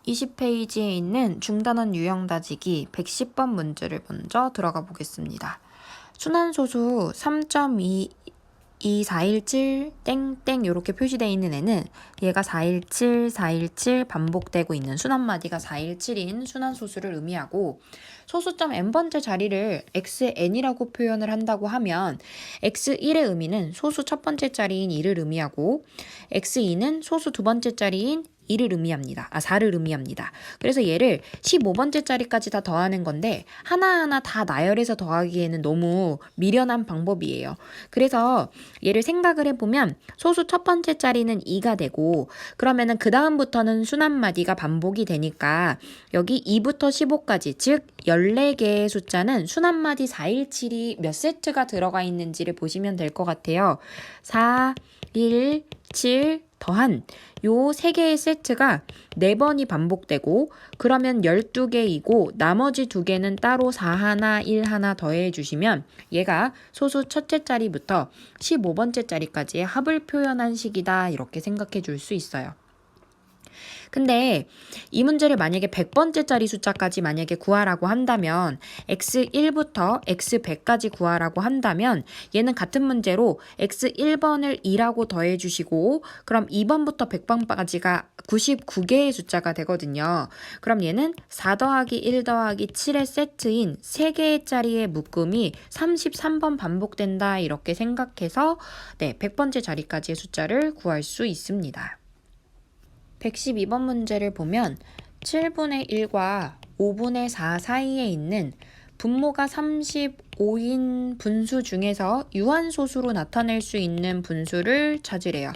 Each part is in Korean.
20페이지에 있는 중단원 유형 다지기 110번 문제를 먼저 들어가 보겠습니다. 순환소수 3.22417 땡땡 이렇게 표시되어 있는 애는 얘가 417, 417 반복되고 있는 순환마디가 417인 순환소수를 의미하고 소수점 n번째 자리를 xn이라고 표현을 한다고 하면 x1의 의미는 소수 첫 번째 자리인 2를 의미하고 x2는 소수 두 번째 자리인 2를 의미합니다. 4를 의미합니다. 그래서 얘를 15번째 자리까지 다 더하는 건데 하나하나 다 나열해서 더하기에는 너무 미련한 방법이에요. 그래서 얘를 생각을 해보면 소수 첫 번째 자리는 2가 되고 그러면은 그 다음부터는 순환마디가 반복이 되니까 여기 2부터 15까지 즉 14개의 숫자는 순환마디 417이 몇 세트가 들어가 있는지를 보시면 될 것 같아요. 4, 1, 7 더한 요 3개의 세트가 4번이 반복되고 그러면 12개이고 나머지 2개는 따로 4 하나, 1 하나 더해 주시면 얘가 소수 첫째 자리부터 15번째 자리까지의 합을 표현한 식이다 이렇게 생각해 줄 수 있어요. 근데 이 문제를 만약에 100번째 자리 숫자까지 만약에 구하라고 한다면 x1부터 x100까지 구하라고 한다면 얘는 같은 문제로 x1번을 2라고 더해주시고 그럼 2번부터 100번까지가 99개의 숫자가 되거든요. 그럼 얘는 4 더하기 1 더하기 7의 세트인 3개의 자리의 묶음이 33번 반복된다 이렇게 생각해서 100번째 자리까지의 숫자를 구할 수 있습니다. 112번 문제를 보면 7분의 1과 5분의 4 사이에 있는 분모가 35인 분수 중에서 유한소수로 나타낼 수 있는 분수를 찾으래요.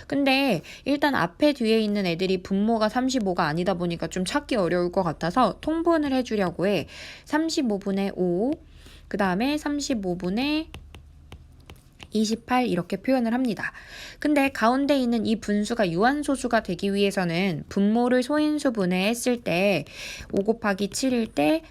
근데 일단 앞에 뒤에 있는 애들이 분모가 35가 아니다 보니까 좀 찾기 어려울 것 같아서 통분을 해주려고 해. 35분의 5, 그 다음에 35분의 28 이렇게 표현을 합니다. 근데 가운데 있는 이 분수가 유한소수가 되기 위해서는 분모를 소인수 분해했을 때 5 곱하기 7일 때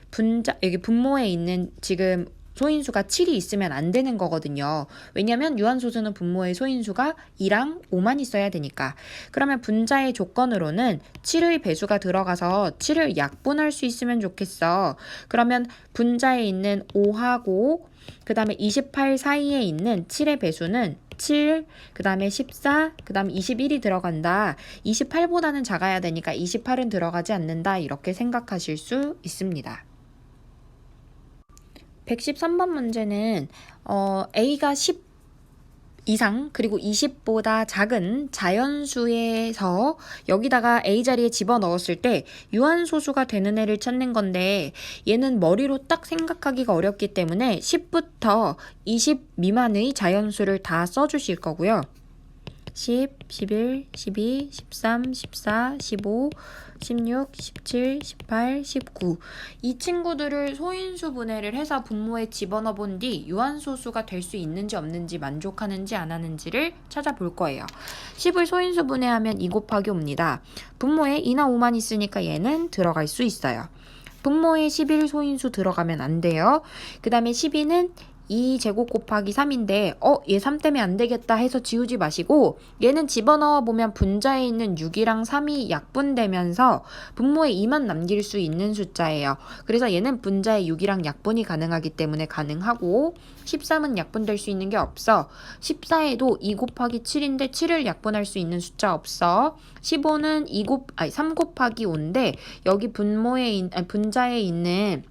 여기 분모에 있는 지금 소인수가 7이 있으면 안 되는 거거든요. 왜냐면 유한소수는 분모의 소인수가 2랑 5만 있어야 되니까. 그러면 분자의 조건으로는 7의 배수가 들어가서 7을 약분할 수 있으면 좋겠어. 그러면 분자에 있는 5하고 그 다음에 28 사이에 있는 7의 배수는 7, 그 다음에 14, 그 다음에 21이 들어간다. 28보다는 작아야 되니까 28은 들어가지 않는다. 이렇게 생각하실 수 있습니다. 113번 문제는 A가 10 이상 그리고 20보다 작은 자연수에서 여기다가 A 자리에 집어넣었을 때 유한소수가 되는 애를 찾는 건데 얘는 머리로 딱 생각하기가 어렵기 때문에 10부터 20 미만의 자연수를 다 써주실 거고요. 10, 11, 12, 13, 14, 15, 16, 17, 18, 19 이 친구들을 소인수 분해를 해서 분모에 집어넣어 본 뒤 유한소수가 될 수 있는지 없는지 만족하는지 안 하는지를 찾아볼 거예요. 10을 소인수 분해하면 2 곱하기 5입니다. 분모에 2나 5만 있으니까 얘는 들어갈 수 있어요. 분모에 11 소인수 들어가면 안 돼요. 그 다음에 12는 2제곱 곱하기 3인데 얘 3 때문에 안 되겠다 해서 지우지 마시고 얘는 집어넣어 보면 분자에 있는 6이랑 3이 약분되면서 분모에 2만 남길 수 있는 숫자예요. 그래서 얘는 분자에 6이랑 약분이 가능하기 때문에 가능하고 13은 약분될 수 있는 게 없어. 14에도 2 곱하기 7인데 7을 약분할 수 있는 숫자 없어. 15는 3 곱하기 5인데 여기 분자에 있는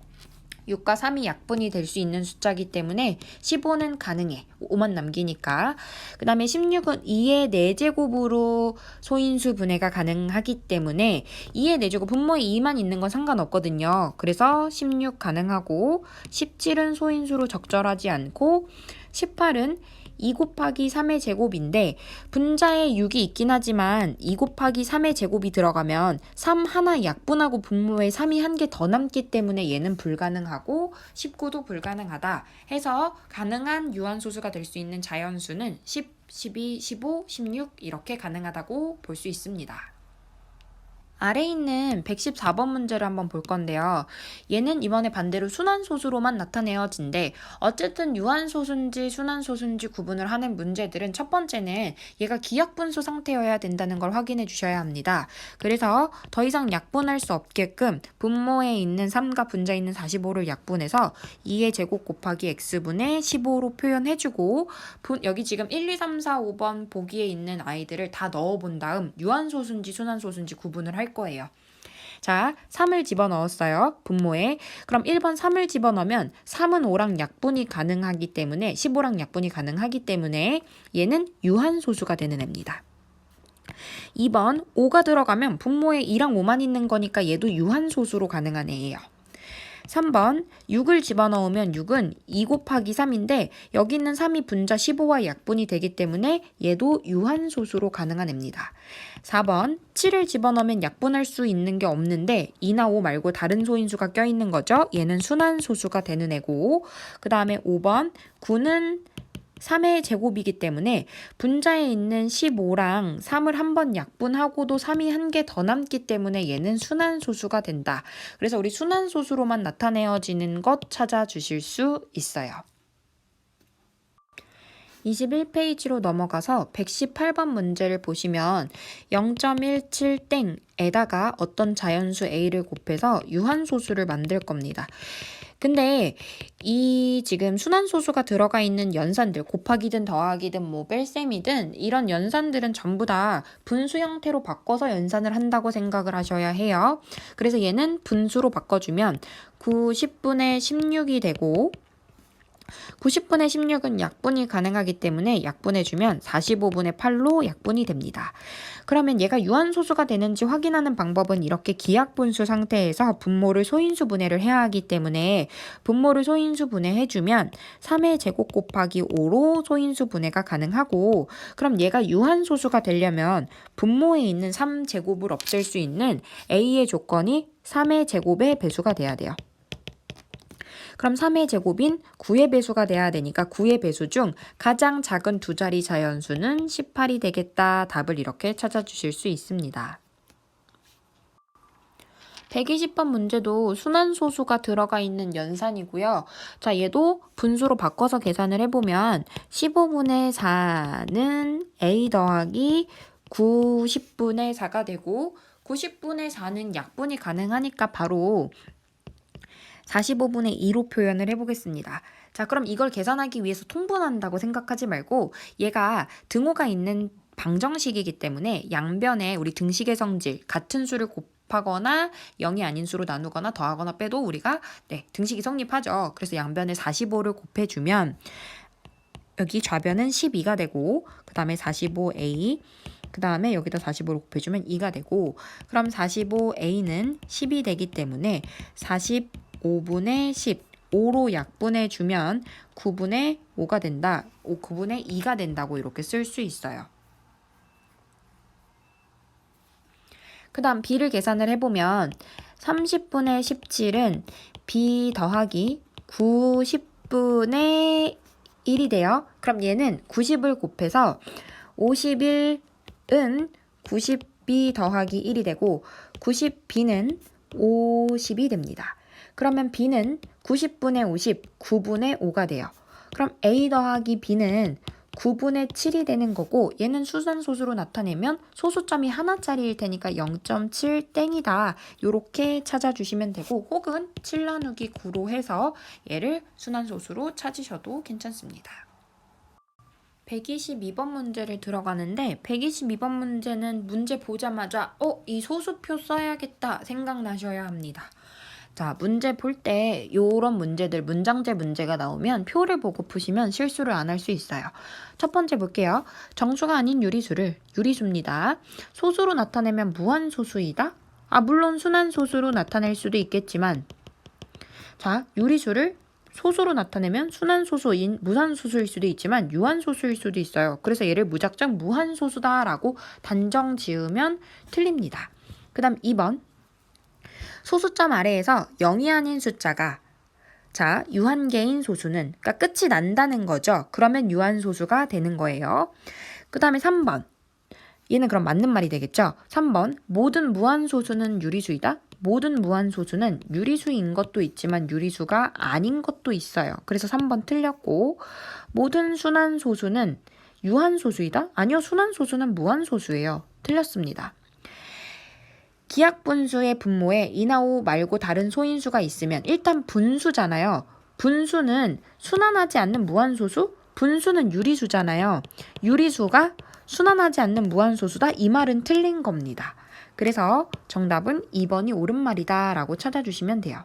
6과 3이 약분이 될 수 있는 숫자이기 때문에 15는 가능해. 5만 남기니까. 그 다음에 16은 2의 4제곱으로 소인수 분해가 가능하기 때문에 2의 4제곱 분모에 2만 있는 건 상관없거든요. 그래서 16 가능하고 17은 소인수로 적절하지 않고 18은 2 곱하기 3의 제곱인데 분자에 6이 있긴 하지만 2 곱하기 3의 제곱이 들어가면 3 하나 약분하고 분모에 3이 한 개 더 남기 때문에 얘는 불가능하고 19도 불가능하다 해서 가능한 유한소수가 될 수 있는 자연수는 10, 12, 15, 16 이렇게 가능하다고 볼 수 있습니다. 아래 있는 114번 문제를 한번 볼 건데요. 얘는 이번에 반대로 순환소수로만 나타내어진대. 어쨌든 유한소수인지 순환소수인지 구분을 하는 문제들은 첫 번째는 얘가 기약분수 상태여야 된다는 걸 확인해 주셔야 합니다. 그래서 더 이상 약분할 수 없게끔 분모에 있는 3과 분자에 있는 45를 약분해서 2의 제곱 곱하기 x분의 15로 표현해주고 여기 지금 1, 2, 3, 4, 5번 보기에 있는 아이들을 다 넣어본 다음 유한소수인지 순환소수인지 구분을 할 거예요. 자, 3을 집어넣었어요. 분모에. 그럼 1번 3을 집어넣으면 3은 5랑 약분이 가능하기 때문에 15랑 약분이 가능하기 때문에 얘는 유한소수가 되는 애입니다. 2번 5가 들어가면 분모에 2랑 5만 있는 거니까 얘도 유한소수로 가능한 애예요. 3번 6을 집어넣으면 6은 2 곱하기 3인데 여기 있는 3이 분자 15와 약분이 되기 때문에 얘도 유한소수로 가능한 애입니다. 4번 7을 집어넣으면 약분할 수 있는 게 없는데 2나 5 말고 다른 소인수가 껴있는 거죠. 얘는 순환소수가 되는 애고 그 다음에 5번 9는 3의 제곱이기 때문에 분자에 있는 15랑 3을 한번 약분하고도 3이 한 개 더 남기 때문에 얘는 순환소수가 된다. 그래서 우리 순환소수로만 나타내어지는 것 찾아주실 수 있어요. 21페이지로 넘어가서 118번 문제를 보시면 0.17땡에다가 어떤 자연수 a를 곱해서 유한소수를 만들 겁니다. 근데 이 지금 순환소수가 들어가 있는 연산들, 곱하기든 더하기든 뭐 뺄셈이든 이런 연산들은 전부 다 분수 형태로 바꿔서 연산을 한다고 생각을 하셔야 해요. 그래서 얘는 분수로 바꿔주면 90분의 16이 되고 90분의 16은 약분이 가능하기 때문에 약분해주면 45분의 8로 약분이 됩니다. 그러면 얘가 유한소수가 되는지 확인하는 방법은 이렇게 기약분수 상태에서 분모를 소인수 분해를 해야 하기 때문에 분모를 소인수 분해해주면 3의 제곱 곱하기 5로 소인수 분해가 가능하고 그럼 얘가 유한소수가 되려면 분모에 있는 3제곱을 없앨 수 있는 a의 조건이 3의 제곱의 배수가 돼야 돼요. 그럼 3의 제곱인 9의 배수가 돼야 되니까 9의 배수 중 가장 작은 두 자리 자연수는 18이 되겠다. 답을 이렇게 찾아주실 수 있습니다. 120번 문제도 순환소수가 들어가 있는 연산이고요. 자, 얘도 분수로 바꿔서 계산을 해보면 15분의 4는 a 더하기 90분의 4가 되고 90분의 4는 약분이 가능하니까 바로 45분의 2로 표현을 해보겠습니다. 자, 그럼 이걸 계산하기 위해서 통분한다고 생각하지 말고 얘가 등호가 있는 방정식이기 때문에 양변에 우리 등식의 성질 같은 수를 곱하거나 0이 아닌 수로 나누거나 더하거나 빼도 우리가 등식이 성립하죠. 그래서 양변에 45를 곱해주면 여기 좌변은 12가 되고 그 다음에 45a 그 다음에 여기다 45를 곱해주면 2가 되고 그럼 45a는 10이 되기 때문에 45분의 10 5로 약분해주면 9분의 5가 된다. 9분의 2가 된다고 이렇게 쓸 수 있어요. 그 다음 b를 계산을 해보면 30분의 17은 b 더하기 90분의 1이 돼요. 그럼 얘는 90을 곱해서 51은 90b 더하기 1이 되고 90b는 50이 됩니다. 그러면 b는 90분의 50, 9분의 5가 돼요. 그럼 a 더하기 b는 9분의 7이 되는 거고 얘는 수산소수로 나타내면 소수점이 하나짜리일 테니까 0.7땡이다. 이렇게 찾아주시면 되고 혹은 7 나누기 9로 해서 얘를 순환소수로 찾으셔도 괜찮습니다. 122번 문제를 들어가는데 122번 문제는 문제 보자마자 이 소수표 써야겠다 생각나셔야 합니다. 자, 문제 볼 때 이런 문제들 문장제 문제가 나오면 표를 보고 푸시면 실수를 안 할 수 있어요. 첫 번째 볼게요. 정수가 아닌 유리수를 유리수입니다. 소수로 나타내면 무한소수이다? 물론 순환소수로 나타낼 수도 있겠지만 자, 유리수를 소수로 나타내면 순환소수인 무한소수일 수도 있지만 유한소수일 수도 있어요. 그래서 얘를 무작정 무한소수다라고 단정 지으면 틀립니다. 그 다음 2번 소수점 아래에서 0이 아닌 숫자가 자 유한계인 소수는 그러니까 끝이 난다는 거죠. 그러면 유한소수가 되는 거예요. 그 다음에 3번 얘는 그럼 맞는 말이 되겠죠? 3번 모든 무한소수는 유리수이다. 모든 무한소수는 유리수인 것도 있지만 유리수가 아닌 것도 있어요. 그래서 3번 틀렸고 모든 순환소수는 유한소수이다? 아니요. 순환소수는 무한소수예요. 틀렸습니다. 기하분수의 분모에 이나오 말고 다른 소인수가 있으면 일단 분수잖아요. 분수는 순환하지 않는 무한소수? 분수는 유리수잖아요. 유리수가 순환하지 않는 무한소수다? 이 말은 틀린 겁니다. 그래서 정답은 2번이 옳은 말이다 라고 찾아주시면 돼요.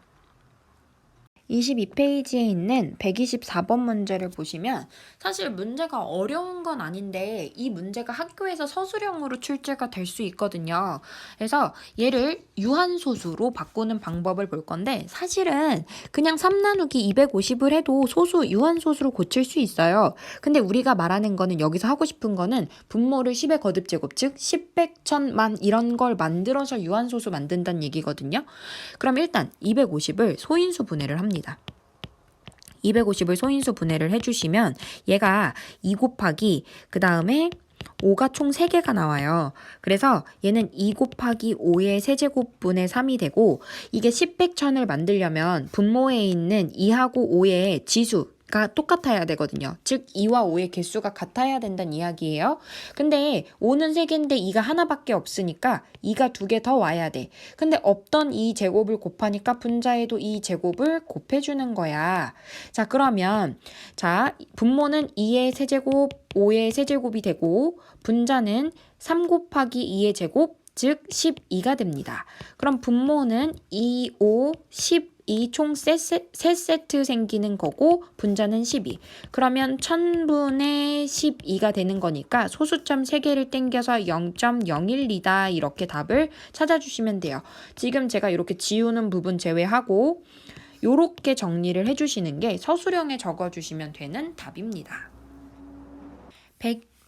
22페이지에 있는 124번 문제를 보시면 사실 문제가 어려운 건 아닌데 이 문제가 학교에서 서술형으로 출제가 될 수 있거든요. 그래서 얘를 유한소수로 바꾸는 방법을 볼 건데 사실은 그냥 3 나누기 250을 해도 소수 유한소수로 고칠 수 있어요. 근데 우리가 말하는 거는 여기서 하고 싶은 거는 분모를 10의 거듭제곱 즉 10, 100, 1000만 이런 걸 만들어서 유한소수 만든다는 얘기거든요. 그럼 일단 250을 소인수 분해를 합니다. 250을 소인수 분해를 해주시면 얘가 2 곱하기 그 다음에 5가 총 3개가 나와요. 그래서 얘는 2 곱하기 5의 세제곱분의 3이 되고 이게 10, 100, 1000을 만들려면 분모에 있는 2하고 5의 지수가 똑같아야 되거든요. 즉 2와 5의 개수가 같아야 된다는 이야기예요. 근데 5는 3개인데 2가 하나밖에 없으니까 2가 2개 더 와야 돼. 근데 없던 2 제곱을 곱하니까 분자에도 2 제곱을 곱해주는 거야. 자 그러면 자 분모는 2의 세제곱 5의 세제곱이 되고 분자는 3 곱하기 2의 제곱 즉 12가 됩니다. 그럼 분모는 2, 5, 12 총 3세트 생기는 거고 분자는 12. 그러면 1000분의 12가 되는 거니까 소수점 3개를 땡겨서 0.012다 이렇게 답을 찾아주시면 돼요. 지금 제가 이렇게 지우는 부분 제외하고 이렇게 정리를 해주시는 게 서술형에 적어주시면 되는 답입니다.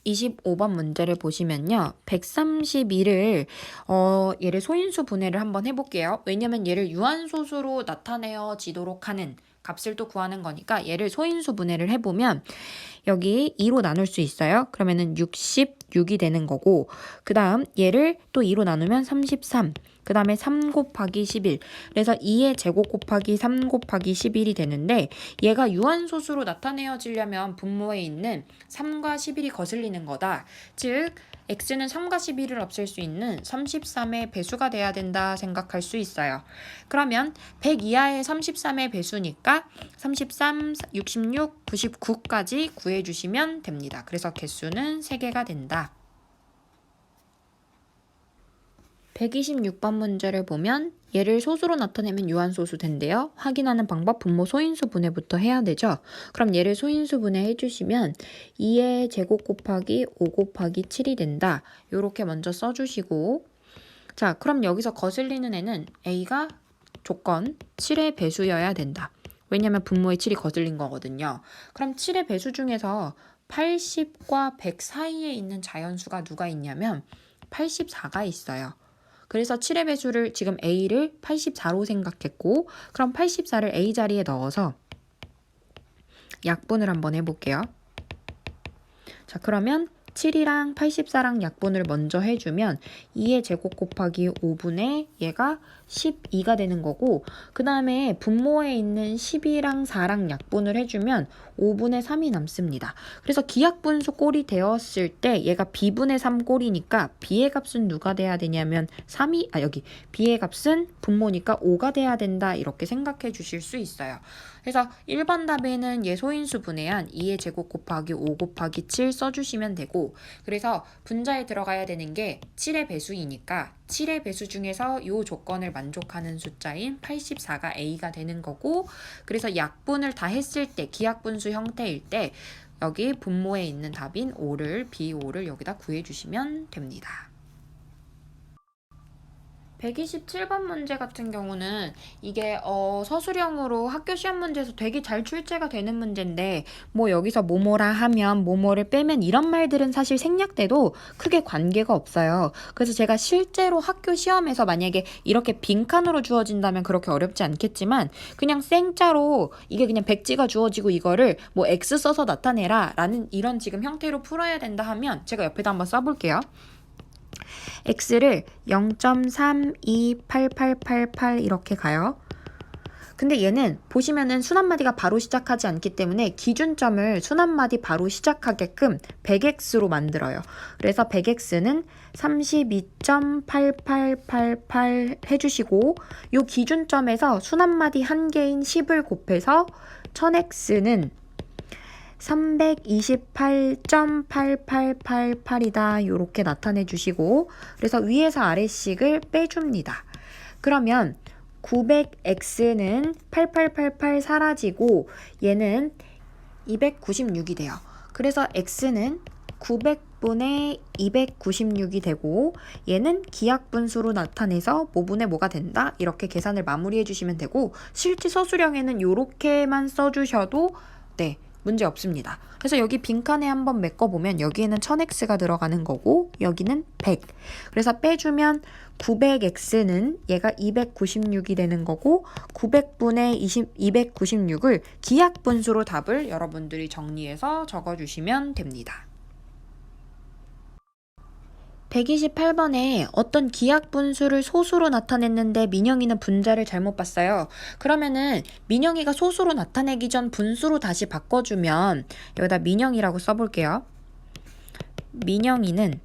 125번 문제를 보시면요. 132를 얘를 소인수 분해를 한번 해볼게요. 왜냐면 얘를 유한소수로 나타내어지도록 하는 값을 또 구하는 거니까 얘를 소인수 분해를 해보면 여기 2로 나눌 수 있어요. 그러면은 66이 되는 거고 그 다음 얘를 또 2로 나누면 33 그 다음에 3 곱하기 11 그래서 2의 제곱 곱하기 3 곱하기 11이 되는데 얘가 유한소수로 나타내어지려면 분모에 있는 3과 11이 거슬리는 거다. 즉 x는 3과 11을 없앨 수 있는 33의 배수가 돼야 된다 생각할 수 있어요. 그러면 100 이하의 33의 배수니까 33, 66, 99까지 구해주시면 됩니다. 그래서 개수는 3개가 된다. 126번 문제를 보면 얘를 소수로 나타내면 유한소수 된대요. 확인하는 방법 분모 소인수 분해부터 해야 되죠. 그럼 얘를 소인수 분해 해주시면 2의 제곱 곱하기 5 곱하기 7이 된다. 요렇게 먼저 써주시고 자 그럼 여기서 거슬리는 애는 A가 조건 7의 배수여야 된다. 왜냐면 분모에 7이 거슬린 거거든요. 그럼 7의 배수 중에서 80과 100 사이에 있는 자연수가 누가 있냐면 84가 있어요. 그래서 7의 배수를 지금 A를 84로 생각했고 그럼 84를 A 자리에 넣어서 약분을 한번 해볼게요. 자 그러면 7이랑 84랑 약분을 먼저 해주면 2의 제곱 곱하기 5분의 얘가 12가 되는 거고 그 다음에 분모에 있는 12랑 4랑 약분을 해주면 5분의 3이 남습니다. 그래서 기하분수 꼴이 되었을 때 얘가 b분의 3 꼴이니까 b의 값은 누가 돼야 되냐면 3이 여기 b의 값은 분모니까 5가 돼야 된다 이렇게 생각해 주실 수 있어요. 그래서 1번 답에는 얘 소인수 분해한 2의 제곱 곱하기 5 곱하기 7 써주시면 되고 그래서 분자에 들어가야 되는 게 7의 배수이니까 7의 배수 중에서 이 조건을 만족하는 숫자인 84가 A가 되는 거고 그래서 약분을 다 했을 때 기하분수 형태일 때 여기 분모에 있는 답인 5를 B5를 여기다 구해주시면 됩니다. 127번 문제 같은 경우는 이게 서술형으로 학교 시험 문제에서 되게 잘 출제가 되는 문제인데 뭐 여기서 뭐뭐라 하면 뭐뭐를 빼면 이런 말들은 사실 생략돼도 크게 관계가 없어요. 그래서 제가 실제로 학교 시험에서 만약에 이렇게 빈칸으로 주어진다면 그렇게 어렵지 않겠지만 그냥 생짜로 이게 그냥 백지가 주어지고 이거를 뭐 X 써서 나타내라 라는 이런 지금 형태로 풀어야 된다 하면 제가 옆에다 한번 써볼게요. x를 0.328888 이렇게 가요. 근데 얘는 보시면은 순환마디가 바로 시작하지 않기 때문에 기준점을 순환마디 바로 시작하게끔 100x로 만들어요. 그래서 100x는 32.8888 해주시고 요 기준점에서 순환마디 한 개인 10을 곱해서 1000x는 328.8888이다. 이렇게 나타내 주시고 그래서 위에서 아래식을 빼줍니다. 그러면 900x는 8888 사라지고 얘는 296이 돼요. 그래서 x는 900분의 296이 되고 얘는 기하분수로 나타내서 뭐분의 뭐가 된다. 이렇게 계산을 마무리해 주시면 되고 실제 서술형에는 이렇게만 써주셔도 네, 문제 없습니다. 그래서 여기 빈칸에 한번 메꿔보면 여기에는 1000x가 들어가는 거고 여기는 100. 그래서 빼주면 900x는 얘가 296이 되는 거고 900분의 296을 기하분수로 답을 여러분들이 정리해서 적어주시면 됩니다. 128번에 어떤 기하분수를 소수로 나타냈는데 민영이는 분자를 잘못 봤어요. 그러면은 민영이가 소수로 나타내기 전 분수로 다시 바꿔주면 여기다 민영이라고 써볼게요. 민영이는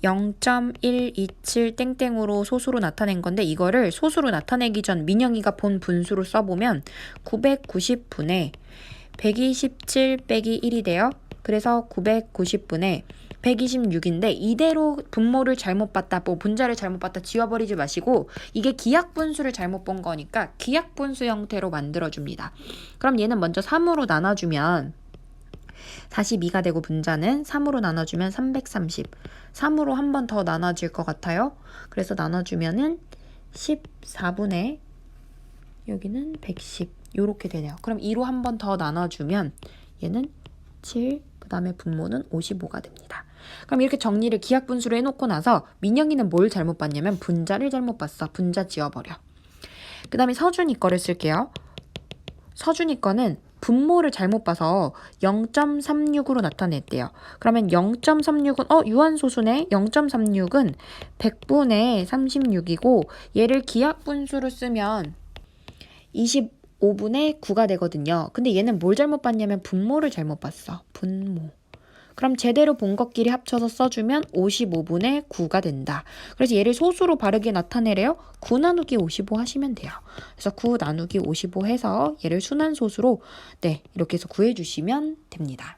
0.127 땡땡으로 소수로 나타낸 건데 이거를 소수로 나타내기 전 민영이가 본 분수로 써보면 990분의 127 빼기 1이 돼요. 그래서 990분의 126인데 이대로 분모를 잘못 봤다, 뭐 분자를 잘못 봤다 지워버리지 마시고 이게 기하분수를 잘못 본 거니까 기하분수 형태로 만들어줍니다. 그럼 얘는 먼저 3으로 나눠주면 42가 되고 분자는 3으로 나눠주면 330. 3으로 한 번 더 나눠질 것 같아요. 그래서 나눠주면은 14분의 여기는 110 요렇게 되네요. 그럼 2로 한 번 더 나눠주면 얘는 7, 그 다음에 분모는 55가 됩니다. 그럼 이렇게 정리를 기하분수로 해놓고 나서 민영이는 뭘 잘못 봤냐면 분자를 잘못 봤어. 분자 지워버려. 그 다음에 서준이 거를 쓸게요. 서준이 거는 분모를 잘못 봐서 0.36으로 나타냈대요. 그러면 0.36은 유한소수네. 0.36은 100분의 36이고 얘를 기하분수로 쓰면 25분의 9가 되거든요. 근데 얘는 뭘 잘못 봤냐면 분모를 잘못 봤어. 분모. 그럼 제대로 본 것끼리 합쳐서 써주면 55분의 9가 된다. 그래서 얘를 소수로 바르게 나타내래요. 9 나누기 55 하시면 돼요. 그래서 9 나누기 55 해서 얘를 순환소수로 네 이렇게 해서 구해주시면 됩니다.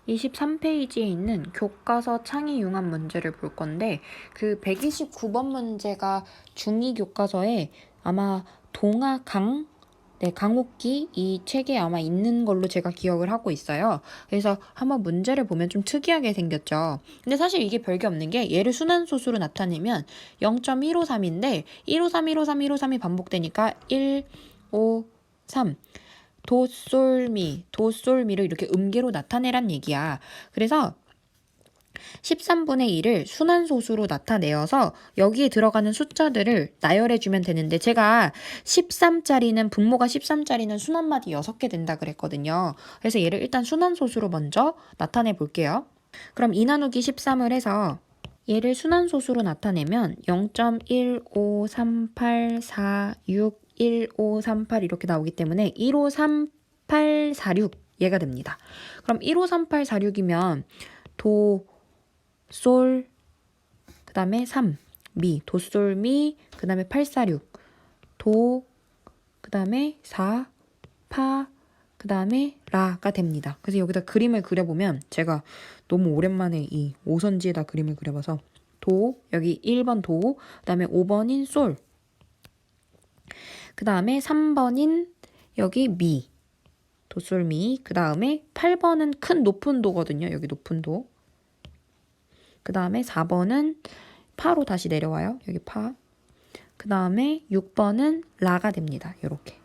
23페이지에 있는 교과서 창의 융합 문제를 볼 건데 그 129번 문제가 중2 교과서에 아마 동화강 강옥기 이 책에 아마 있는 걸로 제가 기억을 하고 있어요. 그래서 한번 문제를 보면 좀 특이하게 생겼죠. 근데 사실 이게 별게 없는 게 얘를 순환소수로 나타내면 0.153인데 153, 153, 153이 반복되니까 1, 5, 3 도솔미를 이렇게 음계로 나타내란 얘기야. 그래서 13분의 1을 순환소수로 나타내어서 여기에 들어가는 숫자들을 나열해주면 되는데 제가 13짜리는 분모가 13짜리는 순환마디 6개 된다 그랬거든요. 그래서 얘를 일단 순환소수로 먼저 나타내 볼게요. 그럼 2 나누기 13을 해서 얘를 순환소수로 나타내면 0.15384615538 이렇게 나오기 때문에 153846 얘가 됩니다. 그럼 153846이면 도, 솔, 그 다음에 3, 미, 도, 솔, 미, 그 다음에 846, 도, 그 다음에 4, 파, 그 다음에 라가 됩니다. 그래서 여기다 그림을 그려보면 제가 너무 오랜만에 이 오선지에다 그림을 그려봐서 도, 여기 1번 도, 그 다음에 5번인 솔, 그 다음에 3번인 여기 미, 도, 솔, 미, 그 다음에 8번은 큰 높은 도거든요. 여기 높은 도. 그 다음에 4번은 파로 다시 내려와요. 여기 파. 그 다음에 6번은 라가 됩니다. 이렇게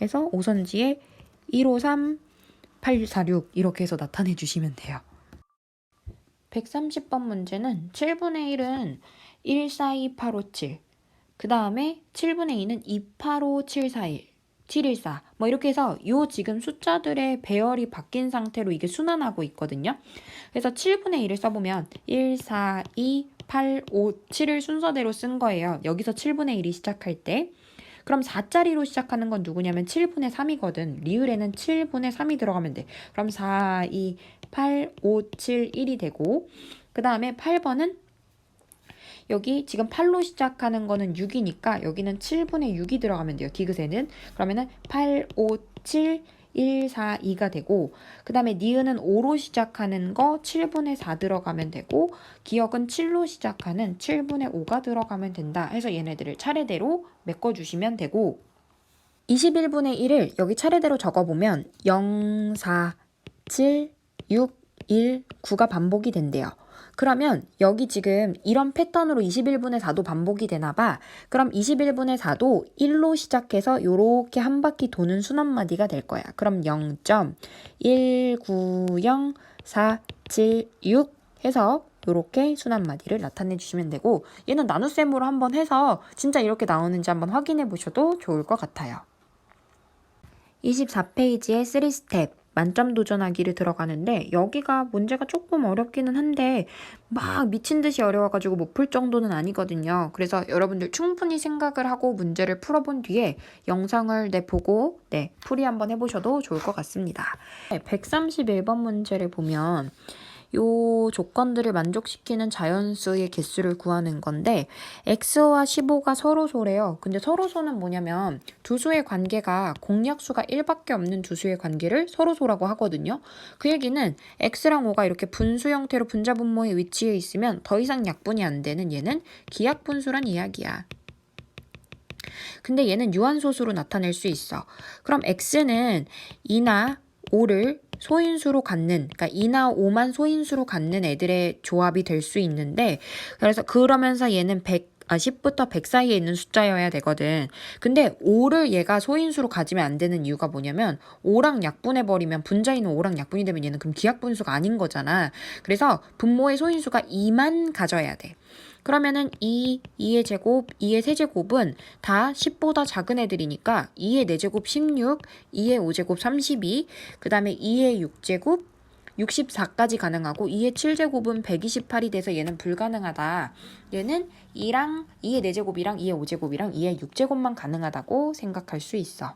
해서 오선지에 153, 846 이렇게 해서 나타내 주시면 돼요. 130번 문제는 7분의 1은 142, 857. 그 다음에 7분의 2는 285, 741. 714 뭐 이렇게 해서 요 지금 숫자들의 배열이 바뀐 상태로 이게 순환하고 있거든요. 그래서 7분의 1을 써보면 1, 4, 2, 8, 5, 7을 순서대로 쓴 거예요. 여기서 7분의 1이 시작할 때. 그럼 4자리로 시작하는 건 누구냐면 7분의 3이거든. 리을에는 7분의 3이 들어가면 돼. 그럼 4, 2, 8, 5, 7, 1이 되고 그 다음에 8번은 여기 지금 8로 시작하는 거는 6이니까 여기는 7분의 6이 들어가면 돼요. 디귿에는. 그러면은 8, 5, 7, 1, 4, 2가 되고 그 다음에 니은은 5로 시작하는 거 7분의 4 들어가면 되고 기억은 7로 시작하는 7분의 5가 들어가면 된다 해서 얘네들을 차례대로 메꿔주시면 되고 21분의 1을 여기 차례대로 적어보면 0, 4, 7, 6, 1, 9가 반복이 된대요. 그러면 여기 지금 이런 패턴으로 21분의 4도 반복이 되나 봐. 그럼 21분의 4도 1로 시작해서 요렇게 한 바퀴 도는 순환마디가 될 거야. 그럼 0.19047 해서 요렇게 순환마디를 나타내 주시면 되고 얘는 나눗셈으로 한번 해서 진짜 이렇게 나오는지 한번 확인해 보셔도 좋을 것 같아요. 24페이지에 3스텝 만점 도전하기를 들어가는데 여기가 문제가 조금 어렵기는 한데 막 미친 듯이 어려워가지고 못 풀 정도는 아니거든요. 그래서 여러분들 충분히 생각을 하고 문제를 풀어본 뒤에 영상을 보고 풀이 한번 해보셔도 좋을 것 같습니다. 131번 문제를 보면 요 조건들을 만족시키는 자연수의 개수를 구하는 건데 x와 15가 서로소래요. 근데 서로소는 뭐냐면 두 수의 관계가 공약수가 1밖에 없는 두 수의 관계를 서로소라고 하거든요. 그 얘기는 x랑 5가 이렇게 분수 형태로 분자분모에 위치해 있으면 더 이상 약분이 안 되는 얘는 기약분수란 이야기야. 근데 얘는 유한소수로 나타낼 수 있어. 그럼 x는 2나 5를 소인수로 갖는, 그러니까 2나 5만 소인수로 갖는 애들의 조합이 될 수 있는데 그래서 그러면서 얘는 10부터 100 사이에 있는 숫자여야 되거든. 근데 5를 얘가 소인수로 가지면 안 되는 이유가 뭐냐면 5랑 약분해버리면 분자있는 5랑 약분이 되면 얘는 그럼 기약분수가 아닌 거잖아. 그래서 분모의 소인수가 2만 가져야 돼. 그러면은 2의 제곱, 2의 세제곱은 다 10보다 작은 애들이니까 2의 4제곱 16, 2의 5제곱 32, 그 다음에 2의 6제곱 64까지 가능하고 2의 7제곱은 128이 돼서 얘는 불가능하다. 얘는 2의 4제곱이랑 2의 5제곱이랑 2의 6제곱만 가능하다고 생각할 수 있어.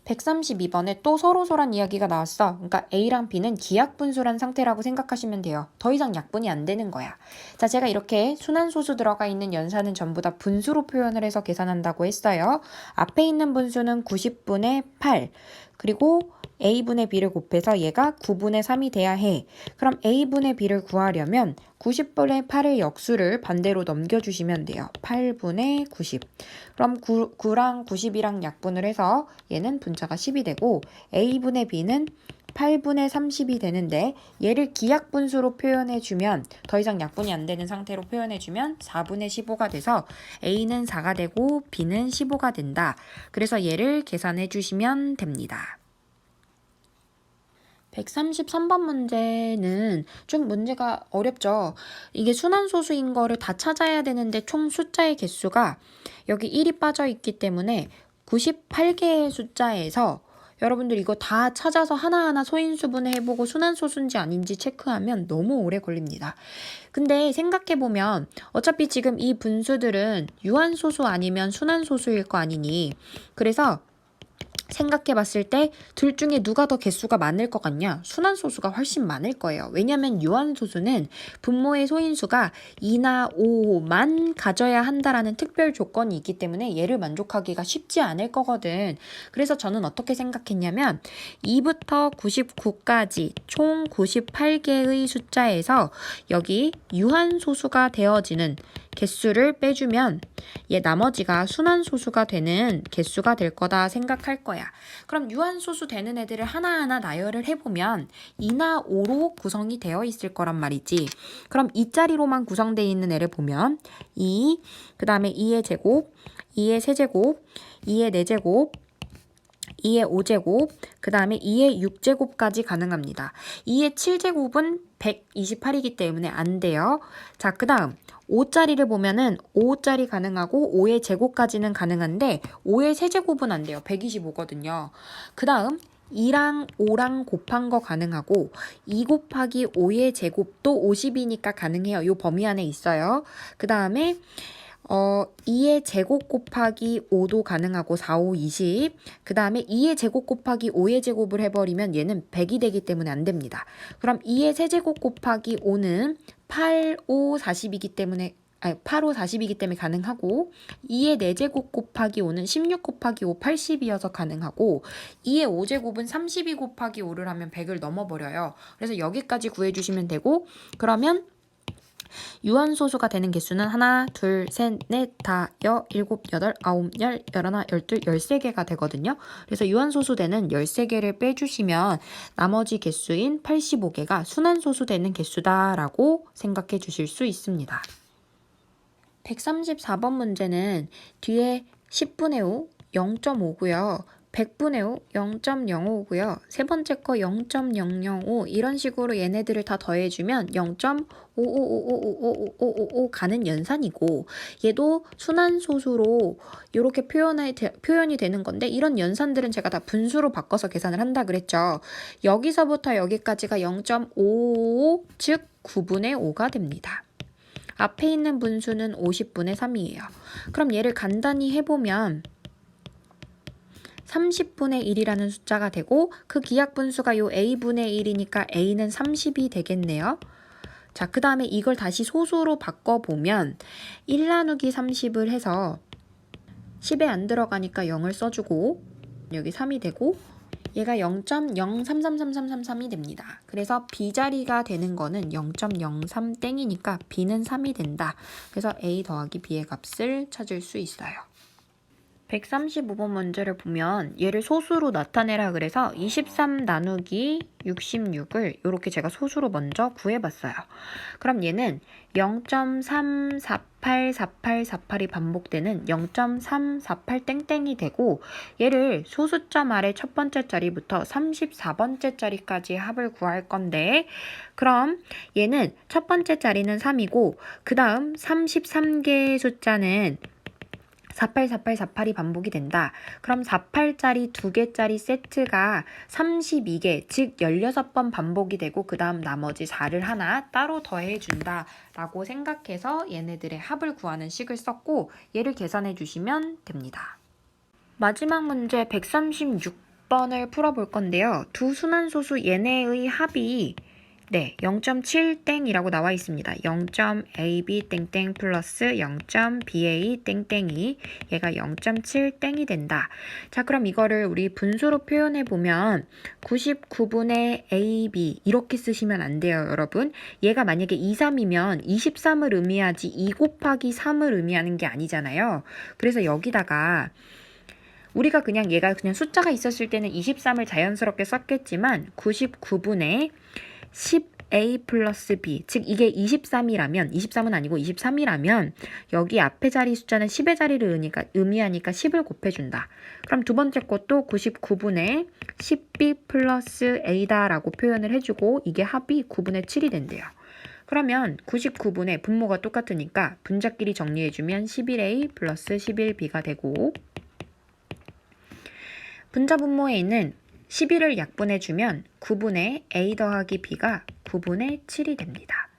132번에 또 서로소란 이야기가 나왔어. 그러니까 A랑 B는 기약분수란 상태라고 생각하시면 돼요. 더 이상 약분이 안 되는 거야. 자, 제가 이렇게 순환소수 들어가 있는 연산은 전부 다 분수로 표현을 해서 계산한다고 했어요. 앞에 있는 분수는 90분의 8 그리고 A분의 B를 곱해서 얘가 9분의 3이 돼야 해. 그럼 A분의 B를 구하려면 90분의 8의 역수를 반대로 넘겨주시면 돼요. 8분의 90. 그럼 9랑 90이랑 약분을 해서 얘는 분자가 10이 되고 A분의 B는 8분의 30이 되는데 얘를 기약분수로 표현해주면 더 이상 약분이 안 되는 상태로 표현해주면 4분의 15가 돼서 A는 4가 되고 B는 15가 된다. 그래서 얘를 계산해 주시면 됩니다. 133번 문제는 좀 문제가 어렵죠. 이게 순환소수인 거를 다 찾아야 되는데 총 숫자의 개수가 여기 1이 빠져 있기 때문에 98개의 숫자에서 여러분들 이거 다 찾아서 하나하나 소인수분해 해보고 순환소수인지 아닌지 체크하면 너무 오래 걸립니다. 근데 생각해보면 어차피 지금 이 분수들은 유한소수 아니면 순환소수일 거 아니니. 그래서 생각해봤을 때 둘 중에 누가 더 개수가 많을 것 같냐? 순환소수가 훨씬 많을 거예요. 왜냐면 유한소수는 분모의 소인수가 2나 5만 가져야 한다라는 특별 조건이 있기 때문에 얘를 만족하기가 쉽지 않을 거거든. 그래서 저는 어떻게 생각했냐면 2부터 99까지 총 98개의 숫자에서 여기 유한소수가 되어지는 개수를 빼주면 얘 나머지가 순환소수가 되는 개수가 될 거다 생각할 거야. 그럼 유한소수 되는 애들을 하나하나 나열을 해보면 2나 5로 구성이 되어 있을 거란 말이지. 그럼 2자리로만 구성되어 있는 애를 보면 2, 그 다음에 2의 제곱, 2의 세제곱, 2의 4제곱, 2의 5제곱, 그 다음에 2의 6제곱까지 가능합니다. 2의 7제곱은 128이기 때문에 안 돼요. 자, 그 다음 5짜리를 보면은 5짜리 가능하고 5의 제곱까지는 가능한데 5의 세제곱은 안 돼요. 125거든요. 그 다음 2랑 5랑 곱한 거 가능하고 2 곱하기 5의 제곱도 50이니까 가능해요. 이 범위 안에 있어요. 그 다음에 2의 제곱 곱하기 5도 가능하고 4, 5, 20. 그 다음에 2의 제곱 곱하기 5의 제곱을 해버리면 얘는 100이 되기 때문에 안 됩니다. 그럼 2의 세제곱 곱하기 5는 8, 5, 40이기 때문에 8, 5, 40이기 때문에 가능하고 2의 4제곱 곱하기 5는 16 곱하기 5, 80이어서 가능하고 2의 5제곱은 32 곱하기 5를 하면 100을 넘어버려요. 그래서 여기까지 구해주시면 되고 그러면 유한소수가 되는 개수는 하나, 둘, 셋, 넷, 다, 여, 일곱, 여덟, 아홉, 열, 열하나, 열둘, 13개가 되거든요. 그래서 유한소수 되는 13개를 빼주시면 나머지 개수인 85개가 순한소수 되는 개수다라고 생각해 주실 수 있습니다. 134번 문제는 뒤에 10분의 5, 0.5고요. 100분의 5, 0.05고요. 세 번째 거 0.005 이런 식으로 얘네들을 다 더해주면 0.555555555 가는 연산이고 얘도 순환소수로 이렇게 표현이 되는 건데 이런 연산들은 제가 다 분수로 바꿔서 계산을 한다 그랬죠. 여기서부터 여기까지가 0.55 즉 9분의 5가 됩니다. 앞에 있는 분수는 50분의 3이에요. 그럼 얘를 간단히 해보면 30분의 1이라는 숫자가 되고 그 기하분수가 요 a분의 1이니까 a는 30이 되겠네요. 자, 그 다음에 이걸 다시 소수로 바꿔보면 1 나누기 30을 해서 10에 안 들어가니까 0을 써주고 여기 3이 되고 얘가 0.03333333이 됩니다. 그래서 b자리가 되는 거는 0.03 땡이니까 b는 3이 된다. 그래서 a 더하기 b의 값을 찾을 수 있어요. 135번 문제를 보면 얘를 소수로 나타내라 그래서 23 나누기 66을 이렇게 제가 소수로 먼저 구해봤어요. 그럼 얘는 0.3484848이 반복되는 0.348 땡땡이 되고 얘를 소수점 아래 첫 번째 자리부터 34번째 자리까지 합을 구할 건데 그럼 얘는 첫 번째 자리는 3이고 그 다음 33개의 숫자는 484848이 반복이 된다. 그럼 48짜리 2개짜리 세트가 32개, 즉 16번 반복이 되고 그 다음 나머지 4를 하나 따로 더해준다 라고 생각해서 얘네들의 합을 구하는 식을 썼고 얘를 계산해 주시면 됩니다. 마지막 문제 136번을 풀어볼 건데요. 두 순환소수 얘네의 합이 0.7땡이라고 나와 있습니다. 0.ab 땡땡 플러스 0.ba 땡땡이 얘가 0.7땡이 된다. 자, 그럼 이거를 우리 분수로 표현해 보면 99분의 ab 이렇게 쓰시면 안 돼요, 여러분. 얘가 만약에 23이면 23을 의미하지 2 곱하기 3을 의미하는 게 아니잖아요. 그래서 여기다가 우리가 그냥 얘가 그냥 숫자가 있었을 때는 23을 자연스럽게 썼겠지만 99분의 10a 플러스 b, 즉 이게 23이라면 23은 아니고 23이라면 여기 앞에 자리 숫자는 10의 자리를 의미하니까 10을 곱해준다. 그럼 두 번째 것도 99분의 10b 플러스 a다 라고 표현을 해주고 이게 합이 9분의 7이 된대요. 그러면 99분의 분모가 똑같으니까 분자끼리 정리해주면 11a 플러스 11b가 되고 분자 분모에 있는 11을 약분해주면 9분의 a 더하기 b가 9분의 7이 됩니다.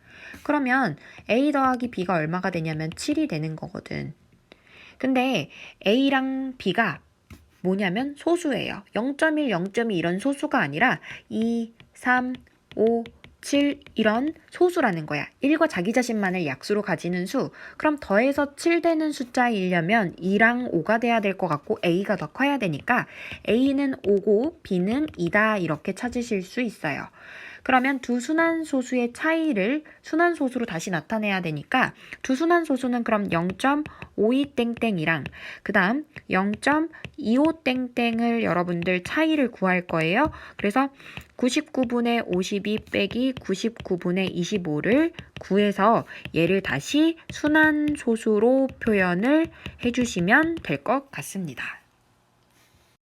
그러면 a 더하기 b가 얼마가 되냐면 7이 되는 거거든. 근데 a랑 b가 뭐냐면 소수예요. 0.1, 0.2 이런 소수가 아니라 2, 3, 5, 7 이런 소수라는 거야. 1과 자기 자신만을 약수로 가지는 수. 그럼 더해서 7 되는 숫자이려면 2랑 5가 돼야 될 것 같고 a가 더 커야 되니까 a는 5고 b는 2다 이렇게 찾으실 수 있어요. 그러면 두 순환소수의 차이를 순환소수로 다시 나타내야 되니까 두 순환소수는 그럼 0.52땡땡이랑 그 다음 0.25땡땡을 여러분들 차이를 구할 거예요. 그래서 99분의 52 빼기 99분의 25를 구해서 얘를 다시 순환소수로 표현을 해주시면 될 것 같습니다.